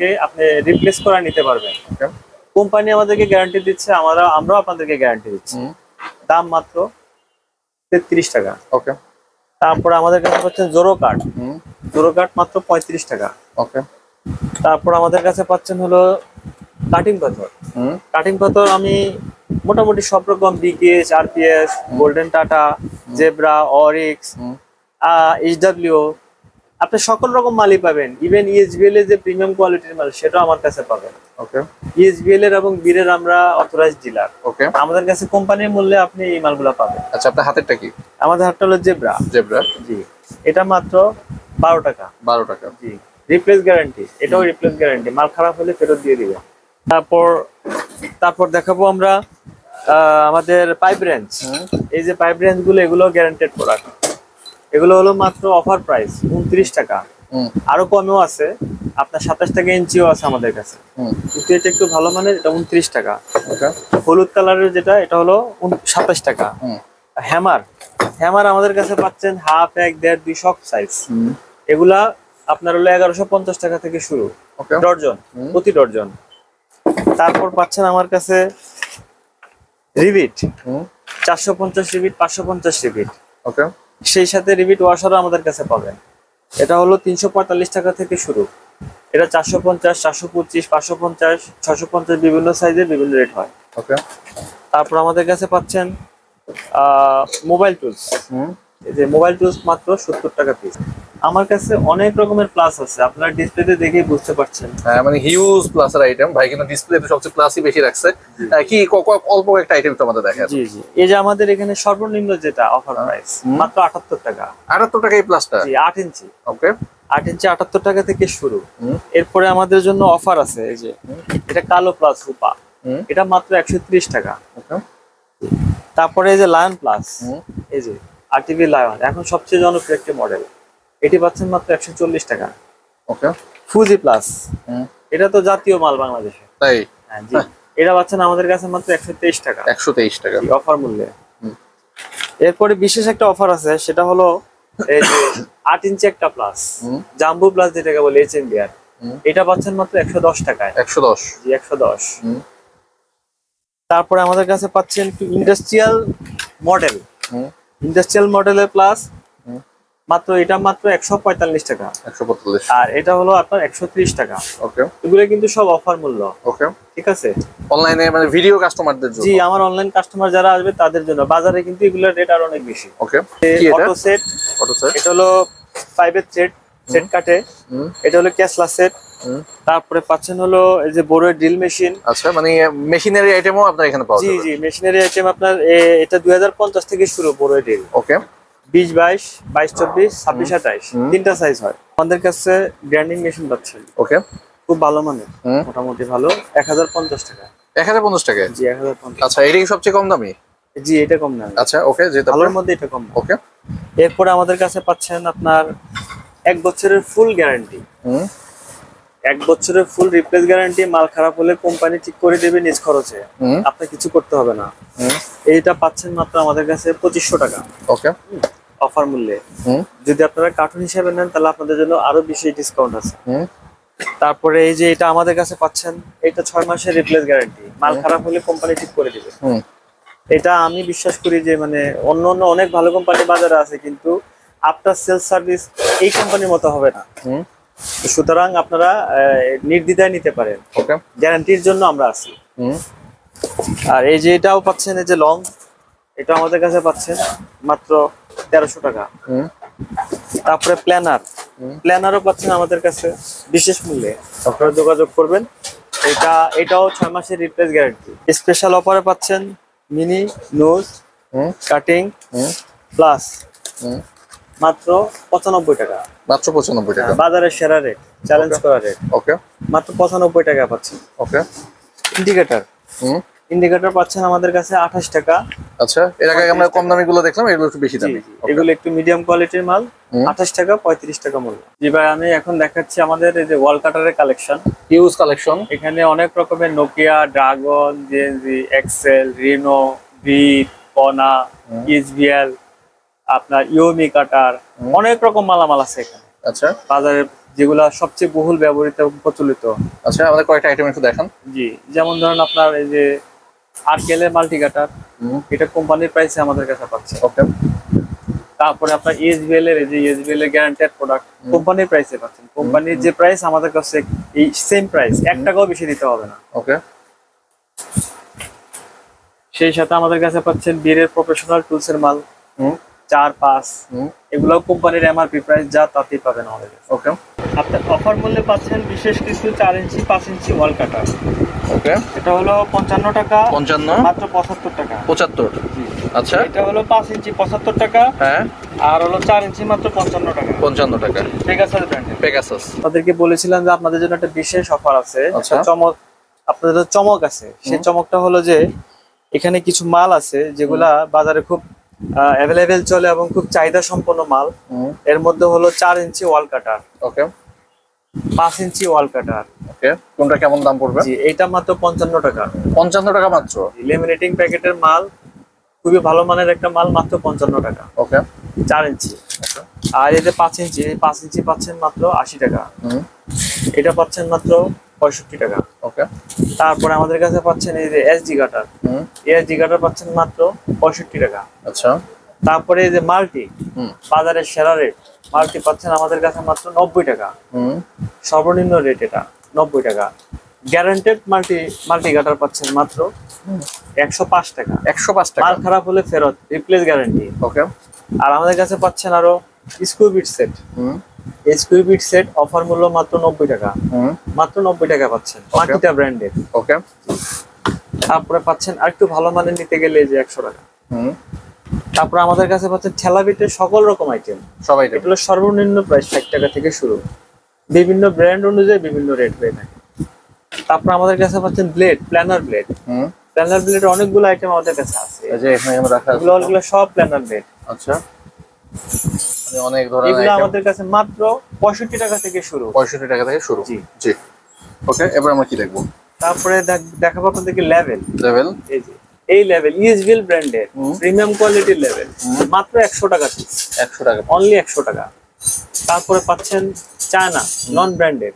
রিপ্লেস করে নিতে পারবেন। কোম্পানি আমাদেরকে গ্যারান্টি দিচ্ছে, আমরাও আপনাদেরকে গ্যারান্টি দিচ্ছি। দাম মাত্র 33 টাকা। ওকে। তারপরে আমাদের কাছে পাচ্ছেন জোরো কাট। জোরো কাট মাত্র 35 টাকা। ওকে। তারপর আমাদের কাছে পাচ্ছেন হলো কাটিং পাথর। কাটিং পাথর আমি মোটামুটি সব রকম BKS, RPS, Golden Tata, Zebra, Oryx, HW, আপনি সকল রকম মালই পাবেন। ইভেন ইএসবিএল এর যে প্রিমিয়াম কোয়ালিটির মাল, সেটাও আমার কাছে পাবেন। ওকে। ইএসবিএল এর এবং বীরের আমরা অথরাইজড ডিলার। ওকে। আমাদের কাছে কোম্পানির মূল্যে আপনি এই মালগুলো পাবেন। আচ্ছা, আপনার হাতেরটা কি? আমাদের হাতটা হলো জেব্রা। জেব্রা? জি, এটা মাত্র 12 টাকা। 12 টাকা? জি, রিপ্লেস গ্যারান্টি, এটাও রিপ্লেস গ্যারান্টি, মাল খারাপ হলে ফেরত দিয়ে দিবে। তারপর দেখাবো আমরা আমাদের পাইপ রেঞ্জ। এই যে পাইপ রেঞ্জ গুলো, এগুলো গ্যারান্টেড প্রোডাক্ট। এগুলো হলো মাত্র অফার প্রাইস 29 টাকা। আরো কমেও আছে, আপনার 27 টাকা ইঞ্চিও আছে আমাদের কাছে, কিন্তু এটা একটু ভালো মানের, এটা 29 টাকা। হলুদ কালারের যেটা, এটা হলো 27 টাকা। হ্যামার আমাদের কাছে পাচ্ছেন হাফ, 1, 1.5, 2 সব সাইজ। এগুলা আপনার হলো 1150 টাকা থেকে শুরু, ডর্জন, প্রতি ডর্জন। তারপর পাচ্ছেন আমার কাছে রিবিট, 450 রিবিট, 550 রিবিট। ওকে। সেই সাথে রিবিট ওয়াশারও আমাদের কাছে পাবেন। এটা হলো 345 টাকা থেকে শুরু। এটা 450, 425, 550, 650, বিভিন্ন সাইজের বিভিন্ন রেট হয়। ওকে। তারপর আমাদের কাছে পাচ্ছেন মোবাইল টুলস। এই যে মোবাইল টুলস মাত্র 70 টাকা পিস। আমার কাছে অনেক রকমের প্লাস আছে, আপনারা ডিসপ্লেতে দেখেই বুঝতে পারছেন। হ্যাঁ, মানে হিউজ প্লাসের আইটেম ভাই, কিন্তু ডিসপ্লেতে সবচেয়ে প্লাসই বেশি রাখছে। কি অল্প একটা আইটেম তো আমাদের দেখায়? জি জি, এই যে আমাদের এখানে সর্বনিম্ন যেটা অফার প্রাইস মাত্র 78 টাকা। 78 টাকা এই প্লাসটা? জি, 8 ইঞ্চি। ওকে। 8 ইঞ্চি 78 টাকা থেকে শুরু। এরপরে আমাদের জন্য অফার আছে, এই যে এটা কালো প্লাস রূপা, এটা মাত্র 130 টাকা। ওকে। তারপরে এই যে লায়ন প্লাস, এই যে আরটিভি লায়ন, এখন সবচেয়ে জনপ্রিয় একটি মডেল, এটি পাচ্ছেন মাত্র 140 টাকা। ওকে। ফুজি প্লাস, এটা তো জাতীয় মাল বাংলাদেশে। তাই? হ্যাঁ জি, এটা পাচ্ছেন আমাদের কাছে মাত্র 123 টাকা। 123 টাকা অফার মূল্যে। এরপরে বিশেষ একটা অফার আছে, সেটা হলো এই যে 8 ইঞ্চি একটা প্লাস, জাম্বো প্লাস যেটাকে বলে এইচএমবিআর, এটা পাচ্ছেন মাত্র 110 টাকায়। 110? জি, 110। তারপরে আমাদের কাছে পাচ্ছেন একটু ইন্ডাস্ট্রিয়াল মডেল, ইন্ডাস্ট্রিয়াল মডেলের প্লাস, মাত্র এটা মাত্র 145 টাকা। 145? আর এটা হলো আপনার 130 টাকা। ওকে। এগুলো কিন্তু সব অফার মূল্য। ওকে, ঠিক আছে। অনলাইনে মানে ভিডিও কাস্টমারদের জন্য? জি, আমার অনলাইন কাস্টমার যারা আসবে তাদের জন্য। বাজারে কিন্তু এগুলোর রেট আর অনেক বেশি। ওকে। অটো সেট, এটা হলো 5 এর সেট, সেট কাটে। এটা হলো ক্যাসলা সেট। তারপরে পাচ্ছেন হলো এই যে বড় ড্রিল মেশিন। আচ্ছা, মানে মেশিনারি আইটেমও আপনার এখানে পাওয়া যাবে? জি জি, মেশিনারি আইটেম আপনার এটা 2050 থেকে শুরু বড় ড্রিল। ওকে। 20, 22, 22, 24, 26, 28 তিনটা সাইজ হয় আমাদের কাছে। গ্রাইন্ডিং মেশিন পাচ্ছেন। ওকে। খুব ভালো মানের, মোটামুটি ভালো, 1050 টাকা। 1050 টাকায়? জি 1050। আচ্ছা, এটা কি সবচেয়ে কম দামি? জি এটা কম দামি। আচ্ছা ওকে, যেটা ভালোর মধ্যে এটা কম। ওকে। এরপরে আমাদের কাছে পাচ্ছেন আপনার 1 বছরের ফুল গ্যারান্টি। 1 বছরের ফুল রিপ্লেস গ্যারান্টি। মাল খারাপ হলে কোম্পানি ঠিক করে দেবে নিজ খরচে, আপনার কিছু করতে হবে না। এইটা পাচ্ছেন মাত্র আমাদের কাছে 2500 টাকা। ওকে, অফার মূল্যে। যদি আপনারা কার্টুন হিসেবে নেন তাহলে আপনাদের জন্য আরো বেশি ডিসকাউন্ট আছে। তারপরে এই যে এটা আমাদের কাছে পাচ্ছেন, এটা 6 মাসের রিপ্লেস গ্যারান্টি। মাল খারাপ হলে কোম্পানি ঠিক করে দিবে। এটা আমি বিশ্বাস করি যে মানে অন্য অনেক ভালো কোম্পানি বাজারে আছে, কিন্তু আফটার সেলস সার্ভিস এই কোম্পানির মতো হবে না। সুতরাং আপনারা নির্দ্বিধায় নিতে পারেন। ওকে, গ্যারান্টির জন্য আমরা আছি। আর এই যে এটাও পাচ্ছেন, এই যে লং, এটা আমাদের কাছে পাচ্ছেন মাত্র 1300 টাকা। তারপরে প্ল্যানারও পাচ্ছেন আমাদের কাছে বিশেষ মূল্যে। আপনারা যোগাযোগ করবেন। এটাও 6 মাসের রিপ্লেস গ্যারান্টি। স্পেশাল অফারে পাচ্ছেন মিনি নোজ কাটিং প্লাস মাত্র 95 টাকা। মাত্র 95 টাকা, বাজারের সেরা রেট, চ্যালেঞ্জ করা রেট। ওকে, মাত্র 95 টাকা পাচ্ছেন। ওকে। ইন্ডিকেটর পাচ্ছেন আমাদের কাছে 28 টাকা। আচ্ছা, এর আগে আমরা কম দামি গুলো দেখলাম, এগুলো একটু বেশি দামি। এগুলো একটু মিডিয়াম কোয়ালিটির মাল, 28 টাকা 35 টাকা মূল্য। জি ভাই, আমি এখন দেখাচ্ছি আমাদের এই যে ওয়াল কাটারের কালেকশন, হিউজ কালেকশন। এখানে অনেক রকমের Nokia, Dragon, JNG, Excel, Reno, Bit, পনা, ইসবিএল, আপনার ইওমি কাটার, অনেক রকম মালামাল আছে এখানে। আচ্ছা, বাজারে যেগুলা সবচেয়ে বহুল ব্যবহৃত প্রচলিত। আচ্ছা, আমাদের কয়েকটা আইটেম একটু দেখান। জি, যেমন ধরেন আপনার এই যে আরকেএল এর মাল্টি কাটার, এটা কোম্পানির প্রাইসে আমাদের কাছে পাচ্ছে। ওকে। তারপরে আপনার ইএসবিএল এর, এই যে ইএসবিএল এর গ্যারান্টেড প্রোডাক্ট কোম্পানির প্রাইসে পাচ্ছেন। কোম্পানির যে প্রাইস আমাদের কাছে এই সেম প্রাইস, 1 টাকাও বেশি দিতে হবে না। ওকে। সেই সাথে আমাদের কাছে পাচ্ছেন বীরের প্রফেশনাল টুলস এর মাল, 4-5, এগুলো কোম্পানির এমআরপি প্রাইস যা তাতেই পাবেন আমাদের কাছে। ওকে। আপনার অফার মূল্যে পাচ্ছেন বিশেষ কিছু 4 ইঞ্চি 5 ইঞ্চি ওয়াল কাটার। ওকে, এটা হলো 55 টাকা। 55 মাত্র 75 টাকা। 75। আচ্ছা, এটা হলো 5 ইঞ্চি 75 টাকা। হ্যাঁ। আর হলো 4 ইঞ্চি মাত্র 55 টাকা। 55 টাকা। পেগাসাস ব্র্যান্ডের। পেগাসাস। তাদেরকে বলেছিলাম যে আপনাদের জন্য একটা বিশেষ অফার আছে। আচ্ছা, চমক, আপনাদের চমক আছে। সেই চমকটা হলো যে এখানে কিছু মাল আছে যেগুলা বাজারে খুব অ্যাভেলেবেল চলে এবং খুব চাহিদা সম্পন্ন মাল। এর মধ্যে হলো 4 ইঞ্চি ওয়াল কাটার। ওকে। 5 ইঞ্চি ওয়াল কাটার। ওকে, কোনটা কেমন দাম পড়বে? জি, এটা মাত্র 55 টাকা। 55 টাকা মাত্র। লেমিনেটিং প্যাকেটের মাল, খুবই ভালো মানের একটা মাল, মাত্র 55 টাকা। ওকে, 4 ইঞ্চি। আর এই যে 5 ইঞ্চি, এই 5 ইঞ্চি পাচ্ছেন মাত্র 80 টাকা। এটা পাচ্ছেন মাত্র 65 টাকা। ওকে। তারপরে আমাদের কাছে পাচ্ছেন এই যে এসডি কাটার, এসডি কাটার পাচ্ছেন মাত্র 65 টাকা। আচ্ছা। তারপরে এই যে মাল্টি, বাজারের সেরা রেট, মাল্টি পাচ্ছেন আমাদের কাছে মাত্র 90 টাকা। সর্বনিম্ন রেট এটা 90 টাকা। গ্যারান্টেড মাল্টি কাটার পাচ্ছেন মাত্র 105 টাকা। 105 টাকা। মাল খারাপ হলে ফেরত, রিপ্লেস গ্যারান্টি। ওকে। আর আমাদের কাছে পাচ্ছেন আরো স্কুইবিট সেট। স্কুইবিট সেট অফার মূল্য মাত্র 90 টাকা। মাত্র 90 টাকা পাচ্ছেন, মাকিটা ব্র্যান্ডের। ওকে। তারপরে পাচ্ছেন আরেকটু ভালো মানের নিতে গেলে এই যে 100 টাকা। তারপরে আমাদের কাছে পাচ্ছেন ঠেলাবিটের সকল রকম আইটেম। সবাই এগুলো সর্বনিম্ন প্রাইস 60 টাকা থেকে শুরু, বিভিন্ন ব্র্যান্ড অনুযায়ী বিভিন্ন রেট হয়ে থাকে। তারপর আমাদের কাছে পাচ্ছেন ব্লেড, প্ল্যানার ব্লেড। প্ল্যানার ব্লেডের অনেকগুলো আইটেম আমাদের কাছে আছে। এই যে এখানে রাখা আছে, এগুলো সব প্ল্যানার ব্লেড। আচ্ছা, মানে অনেক ধরনের এগুলো আইটেম আমাদের কাছে মাত্র 65 টাকা থেকে শুরু। 65 টাকা থেকে শুরু। জি জি। ওকে, এবার আমরা কি দেখবো? তারপরে দেখাবো আপনাদেরকে লেভেল। এই যে এই লেভেল ইএসবিএল ব্র্যান্ডের প্রিমিয়াম কোয়ালিটির লেভেল, মাত্র 100 টাকা পিস। 100 টাকা, অনলি 100 টাকা। তারপরে পাচ্ছেন চায়না নন ব্র্যান্ডেড,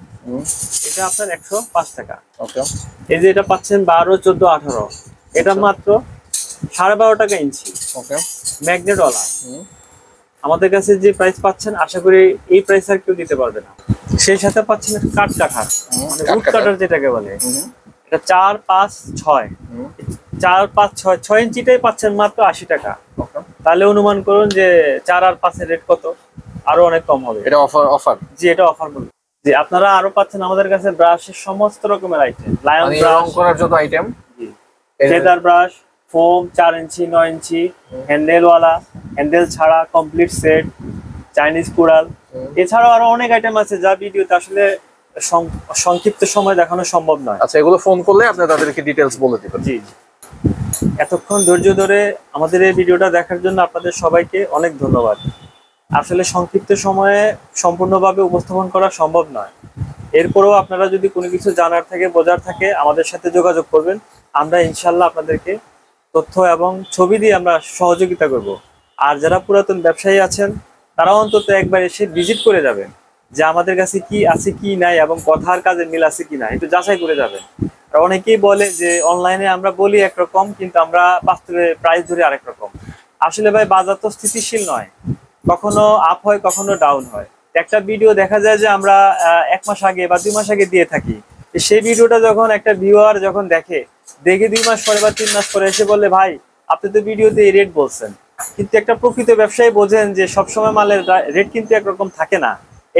এটা আপনার 105 টাকা। ওকে। এই যে এটা পাচ্ছেন 12, 14, 18, এটা মাত্র 12.5 টাকা ইঞ্চি। ওকে। ম্যাগনেট ওয়ালা। আমাদের কাছে যে প্রাইস পাচ্ছেন আশা করি এই প্রাইস আর কেউ দিতে পারবে না। সেই সাথে পাচ্ছেন কাঠ কাটার, মানে উড কাটার যেটাকে বলে। এটা 4, 5, 6, 4, 5, 6, 6 ইঞ্চিটাই পাচ্ছেন মাত্র 80 টাকা। তাহলে অনুমান করুন যে 4 আর 5 এর রেট কত, আরো অনেক কম হবে। এটা অফার। জি, এটা অফার মূল্য। জি, আপনারা আরো পাচ্ছেন আমাদের কাছে ব্রাশের সমস্ত রকমের আইটেম, লায়ন ব্রাশ করার যত আইটেম, জি, ফেদার ব্রাশ, ফোম 4 ইঞ্চি, 9 ইঞ্চি, হ্যান্ডেল ওয়ালা, হ্যান্ডেল ছাড়া কমপ্লিট সেট, চাইনিজ কুড়াল, এছাড়াও আরো অনেক আইটেম আছে যা ভিডিওতে আসলে সংক্ষিপ্ত সময় দেখানো সম্ভব নয়। আচ্ছা, এগুলো ফোন করলে আপনি তাদেরকে ডিটেইলস বলে দিবেন। জি, এতক্ষণ ধৈর্য ধরে আমাদের এই ভিডিওটা দেখার জন্য আপনাদের সবাইকে অনেক ধন্যবাদ। আসলে সংক্ষিপ্ত সময়ে সম্পূর্ণভাবে উপস্থাপন করা সম্ভব নয়। এরপরেও আপনারা যদি কোনো কিছু জানার থাকে, বোঝার থাকে, আমাদের সাথে যোগাযোগ করবেন। আমরা ইনশাল্লাহ আপনাদেরকে তথ্য এবং ছবি দিয়ে আমরা সহযোগিতা করব। আর যারা পুরাতন ব্যবসায়ী আছেন তারা অন্তত একবার এসে ভিজিট করে যাবেন, যে আমাদের কাছে কি আছে কি নাই এবং কথার কাজে মিল আছে কি না, একটু যাচাই করে যাবেন। আর অনেকেই বলে যে অনলাইনে আমরা বলি একরকম, কিন্তু আমরা বাস্তবে প্রাইস ধরে আরেক রকম। আসলে ভাই বাজার তো স্থিতিশীল নয়, কখনো আপ হয় কখনো ডাউন হয়। একটা ভিডিও দেখা যায় যে আমরা 1 মাস আগে বা 2 মাস আগে দিয়ে থাকি, সেই ভিডিওটা যখন একটা ভিউয়ার যখন দেখে 2 মাস পরে বা 3 মাস পরে এসে বললে ভাই আপনি তো ভিডিওতে এই রেট বলছেন, কিন্তু একটা প্রকৃত ব্যবসায়ী বোঝেন যে সবসময় মালের রেট কিন্তু একরকম থাকে না।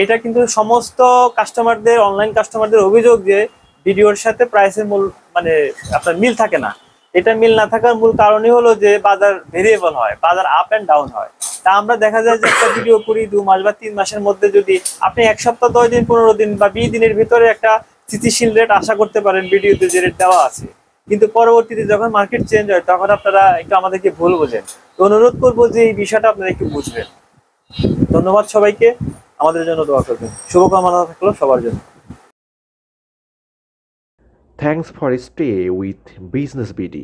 এটা কিন্তু সমস্ত কাস্টমারদের, অনলাইন কাস্টমারদের অভিযোগ যে ভিডিওর সাথে প্রাইসের মূল মানে আপনার মিল থাকে না। এটা মিল না থাকার মূল কারণই হলো যে বাজার ভেরিয়েবল হয়, বাজার আপ এন্ড ডাউন হয়। তা আমরা দেখা যায় যে একটা ভিডিও করি 2 মাস বা 3 মাসের মধ্যে, যদি আপনি 1 সপ্তাহ 10 দিন 15 দিন বা 20 দিনের ভিতরে একটা স্থিতিশীল রেট আশা করতে পারেন ভিডিওতে যে রেট দেওয়া আছে, কিন্তু পরবর্তীতে যখন মার্কেট চেঞ্জ হয় তখন আপনারা একটু আমাদেরকে ভুল বোঝেন। তো অনুরোধ করবো যে এই বিষয়টা আপনারা একটু বুঝবেন। ধন্যবাদ সবাইকে, আমাদের জন্য দোয়া করবেন। শুভকামনা থাকলো সবার জন্য। Thanks for stay with Business BD.